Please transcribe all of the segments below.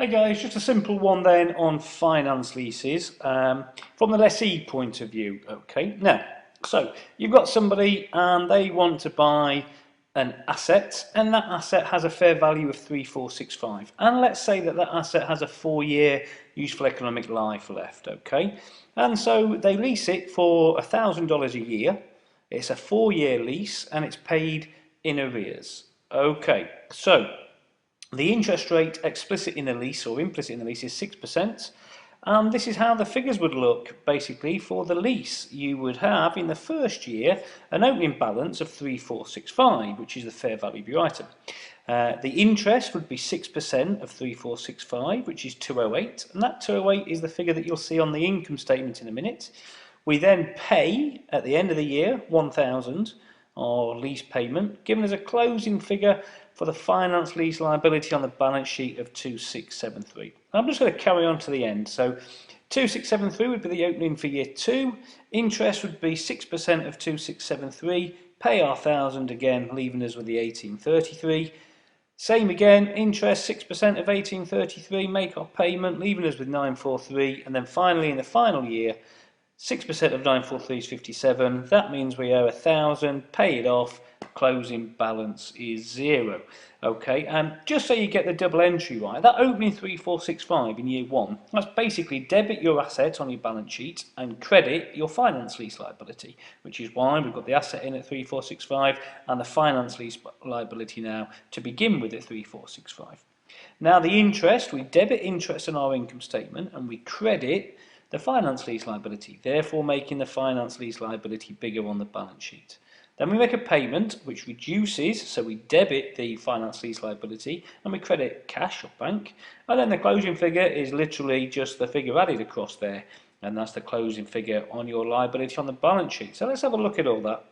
Hey guys, just a simple one then on finance leases from the lessee point of view. Okay, now, so you've got somebody and they want to buy an asset, and that asset has a fair value of 3465, and let's say that that asset has a 4-year useful economic life left. Okay, and so they lease it for $1,000 a year. It's a 4-year lease and it's paid in arrears. Okay, so the interest rate explicit in the lease or implicit in the lease is 6%, and this is how the figures would look basically for the lease. You would have in the first year an opening balance of 3465, which is the fair value of your item. The interest would be 6% of 3465, which is 208, and that 208 is the figure that you'll see on the income statement in a minute. We then pay at the end of the year 1,000 or lease payment, giving us a closing figure for the finance lease liability on the balance sheet of 2673. I'm just going to carry on to the end. So 2673 would be the opening for year 2. Interest would be 6% of 2673. Pay our 1,000 again, leaving us with the 1833. Same again, interest 6% of 1833. Make our payment, leaving us with 943. And then finally, in the final year, 6% of 943 is 57. That means we owe 1,000, pay it off, closing balance is 0. Okay, and just so you get the double entry right, that opening 3465 in year 1, that's basically debit your asset on your balance sheet and credit your finance lease liability, which is why we've got the asset in at 3465 and the finance lease liability now to begin with at 3465. Now the interest, we debit interest on our income statement and we credit the finance lease liability, therefore making the finance lease liability bigger on the balance sheet. Then we make a payment which reduces, so we debit the finance lease liability and we credit cash or bank, and then the closing figure is literally just the figure added across there, and that's the closing figure on your liability on the balance sheet. So let's have a look at all that.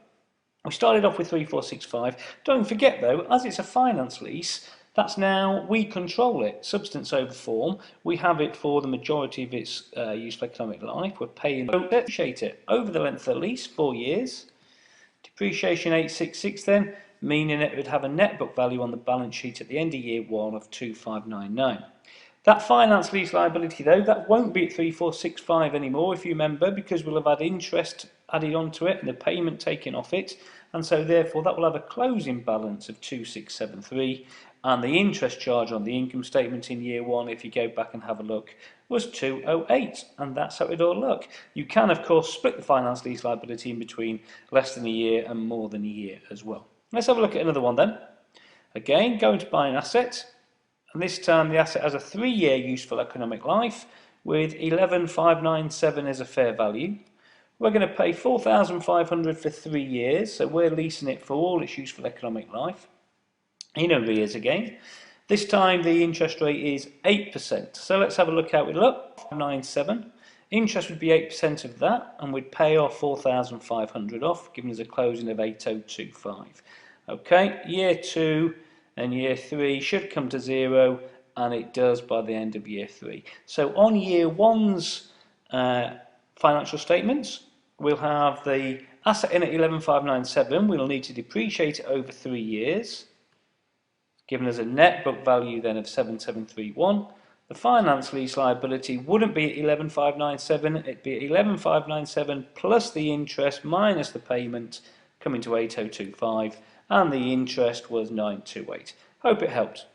We started off with 3465. Don't forget though, as it's a finance lease, that's now, we control it, substance over form. We have it for the majority of its useful economic life. We're paying, depreciate it over the length of the lease, 4 years. Depreciation 866 then, meaning it would have a net book value on the balance sheet at the end of year 1 of 2599. That finance lease liability though, that won't be at 3465 anymore, if you remember, because we'll have had interest added onto it and the payment taken off it, and so therefore that will have a closing balance of 2673, and the interest charge on the income statement in year 1, if you go back and have a look, was 208, and that's how it all look. You can of course split the finance lease liability in between less than a year and more than a year as well. Let's have a look at another one then. Again, going to buy an asset, and this time the asset has a 3-year useful economic life with 11,597 as a fair value. We're going to pay 4,500 for 3 years, so we're leasing it for all its useful economic life. In arrears again. This time the interest rate is 8%. So let's have a look how it would look. 597. Interest would be 8% of that, and we'd pay our 4,500 off, giving us a closing of 8025. Okay, year 2 and year 3 should come to 0, and it does by the end of year 3. So on year 1's financial statements, we'll have the asset in at 11,597. We'll need to depreciate it over 3 years, giving us a net book value then of 7731. The finance lease liability wouldn't be at 11,597, it'd be at 11,597 plus the interest minus the payment, coming to 8025, and the interest was 928. Hope it helped.